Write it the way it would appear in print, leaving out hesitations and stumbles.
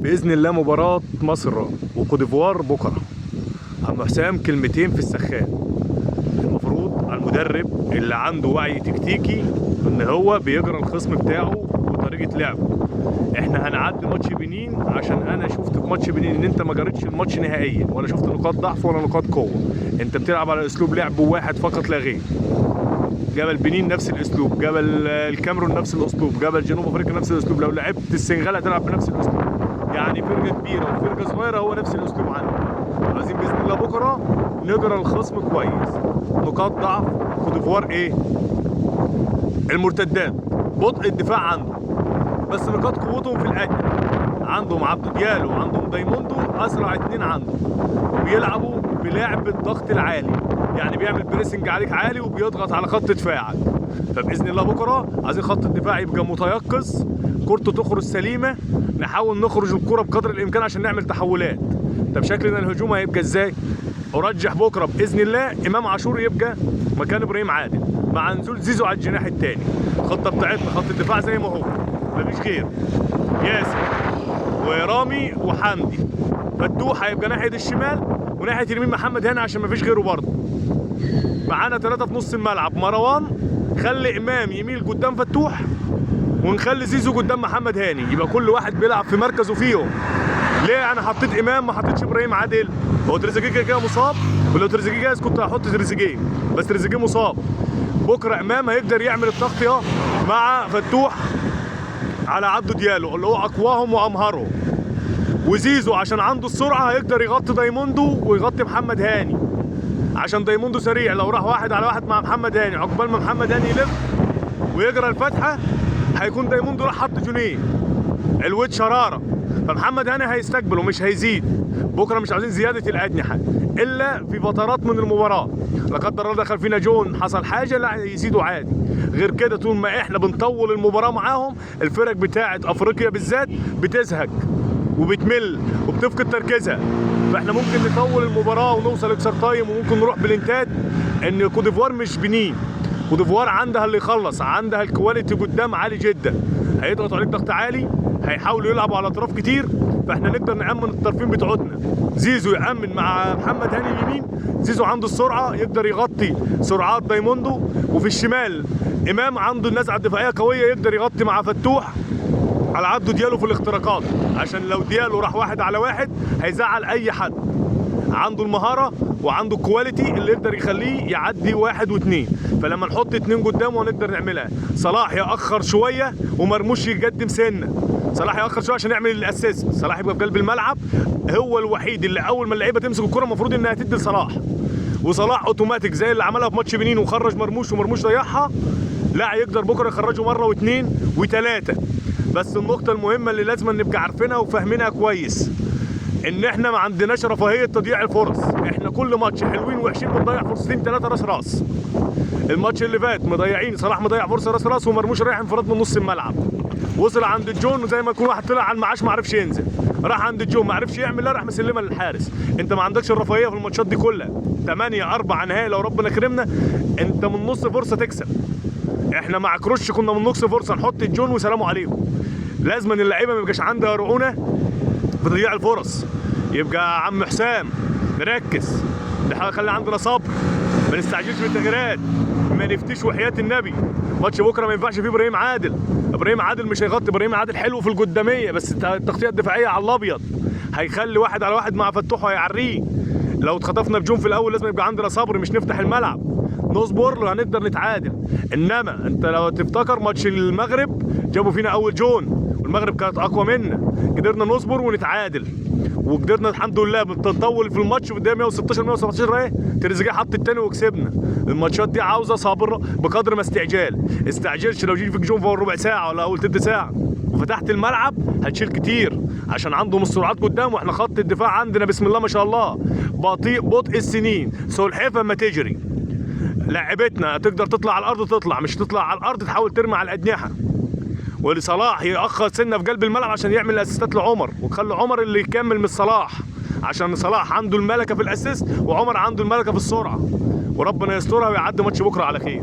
باذن الله مباراه مصر وكوت ديفوار بكره. عم حسام كلمتين في السخان. المفروض على المدرب اللي عنده وعي تكتيكي ان هو بيجرى الخصم بتاعه وطريقه لعبه. احنا هنعدي ماتش بنين عشان انا شفت في ماتش بنين ان انت ما جريتش الماتش نهائيا، ولا شفت نقاط ضعف ولا نقاط قوه. انت بتلعب على اسلوب لعب واحد فقط لا غير. جبل بنين نفس الاسلوب، جبل الكاميرون نفس الاسلوب، جبل جنوب افريقيا نفس الاسلوب. لو لعبت السنغال هتلعب بنفس الاسلوب. يعني فرقه كبيره وفرقه صغيره هو نفس الاسلوب عندنا. عايزين باذن الله بكره نجرى الخصم كويس. نقاط ضعف كوت ديفوار ايه؟ المرتدات، بطء الدفاع عنده، بس نقاط قوتهم في الاجل. عندهم عبدو ديالو وعندهم دايموندو اسرع اتنين عندهم، وبيلعبوا بلعب الضغط العالي، يعني بيعمل بريسنج عليك عالي وبيضغط على خط دفاعك. فباذن الله بكره عايزين خط الدفاع يبقى متيقظ، كورته تخرج سليمه، نحاول نخرج الكره بقدر الامكان عشان نعمل تحولات. طب شكلنا الهجوم هيبقى ازاي؟ ارجح بكره باذن الله امام عاشور يبقى مكان ابراهيم عادل مع نزول زيزو على الجناح الثاني. الخطه بتاعتنا خط الدفاع زي ما هو، مفيش غير ياسر ورامي وحمدي. فتوح هيبقى ناحيه الشمال، وناحيه اليمين محمد هاني عشان مفيش غيره برضه. معانا ثلاثه في نص الملعب، مروان خلي امام يميل قدام فتوح، ونخلي زيزو قدام محمد هاني. يبقى كل واحد بيلعب في مركزه فيهم. ليه انا حطيت امام ما حطيتش ابراهيم عادل؟ هو تريزيجيه كده مصاب، ولو تريزيجيه جاهز كنت هحط تريزيجيه، بس تريزيجيه مصاب. بكره امام هيقدر يعمل التغطيه مع فتوح على عبدو ديالو اللي هو اقواهم وامهرهم، وزيزو عشان عنده السرعه هيقدر يغطي دايموندو ويغطي محمد هاني، عشان دايموندو سريع. لو راح واحد على واحد مع محمد هاني، عقبال ما محمد هاني يلف ويجرى الفتحه هيكون دايموندو راح حط جونين. الواد شراره، فمحمد هاني هيستقبل ومش هيزيد. بكره مش عاوزين زياده الاجنحه الا في فترات من المباراه، لا قدر الله دخل فينا جون حصل حاجه لا يزيدوا عادي. غير كده طول ما احنا بنطول المباراه معاهم، الفرق بتاعه افريقيا بالذات بتزهق وبتمل وبتفقد تركيزها. فاحنا ممكن نطول المباراه ونوصل اكسترا تايم وممكن نروح بلنتات. ان كوت ديفوار مش بنين، كوت ديفوار عندها اللي يخلص، عندها الكواليتي قدام عالي جدا. هيضغطوا عليك ضغط عالي، هيحاولوا يلعبوا على اطراف كتير، فاحنا نقدر نأمن الطرفين بتوعتنا. زيزو يأمن مع محمد هاني اليمين، زيزو عنده السرعه يقدر يغطي سرعات دايموندو، وفي الشمال امام عنده النزعه الدفاعيه قويه يقدر يغطي مع فتوح على عبده ديالو في الاختراقات، عشان لو ديالو راح واحد على واحد هيزعل اي حد. عنده المهاره وعنده الكواليتي اللي يقدر يخليه يعدي واحد واثنين. فلما نحط اتنين قدامه هنقدر نعملها. صلاح يأخر شويه ومرموش يقدم سنه. صلاح يأخر شويه عشان يعمل الاسيست. صلاح يبقى في قلب الملعب، هو الوحيد اللي اول ما اللعيبه تمسك الكره المفروض انها تدي لصلاح. وصلاح اوتوماتيك زي اللي عملها في ماتش بنين وخرج مرموش ومرموش ضيعها، لا يقدر بكره يخرجه مره واثنين وثلاثه. بس النقطه المهمه اللي لازم نبقى عارفينها وفاهمينها كويس، ان احنا ما عندناش رفاهيه تضييع الفرص. احنا كل ماتش حلوين ووحشين بنضيع فرصتين ثلاثه راس راس. الماتش اللي فات مضيعين، صلاح مضيع فرصه راس راس ومرموش رايح انفراد من نص الملعب، وصل عند الجون وزي ما يكون واحد طلع على المعاش ما عرفش ينزل، راح عند الجون ما عرفش يعمل، لا راح مسلمها للحارس. انت ما عندكش الرفاهيه في الماتشات دي كلها. 8-4 نهائي لو ربنا كرمنا انت من نص فرصه تكسب. احنا مع كروش كنا من نص فرصه نحط الجون وسلام عليكم. لازم ان اللعيبه ما يبقاش عندها رؤونه في تضييع الفرص. يبقى عم حسام نركز، خلي عندنا صبر، ما نستعجلش بالتغييرات، ما نفتيش وحياة النبي. ماتش بكره ما ينفعش فيه ابراهيم عادل. ابراهيم عادل مش هيغطي، ابراهيم عادل حلو في القداميه بس التغطيه الدفاعيه على الابيض، هيخلي واحد على واحد مع فتوح وهيعريه. لو اتخطفنا بجون في الاول لازم يبقى عندنا صبر، مش نفتح الملعب، نصبر له هنقدر نتعادل. انما انت لو تفتكر ماتش المغرب جابوا فينا اول جون والمغرب كانت اقوى منا، قدرنا نصبر ونتعادل، وقدرنا الحمد لله بنطول في الماتش في الدقيقه 116 117 اهي تريزيجيه حط الثاني وكسبنا. الماتشات دي عاوزه صبر بقدر ما استعجلش. لو جيت فيك جون في اول ربع ساعه ولا اول ثلث ساعه وفتحت الملعب هتشيل كتير، عشان عندهم السرعات قدام، واحنا خط الدفاع عندنا بسم الله ما شاء الله بطء السنين، سلحفه ما تجري. لاعبتنا تقدر تطلع على الارض تطلع، مش تطلع على الارض تحاول ترمي على الاجنحه. ولصلاح يأخر سنه في قلب الملعب عشان يعمل الاسيستات لعمر، وتخلي عمر اللي يكمل من صلاح، عشان صلاح عنده الملكه في الاسيست وعمر عنده الملكه في السرعه. وربنا يسترها ويعدي ماتش بكره على خير.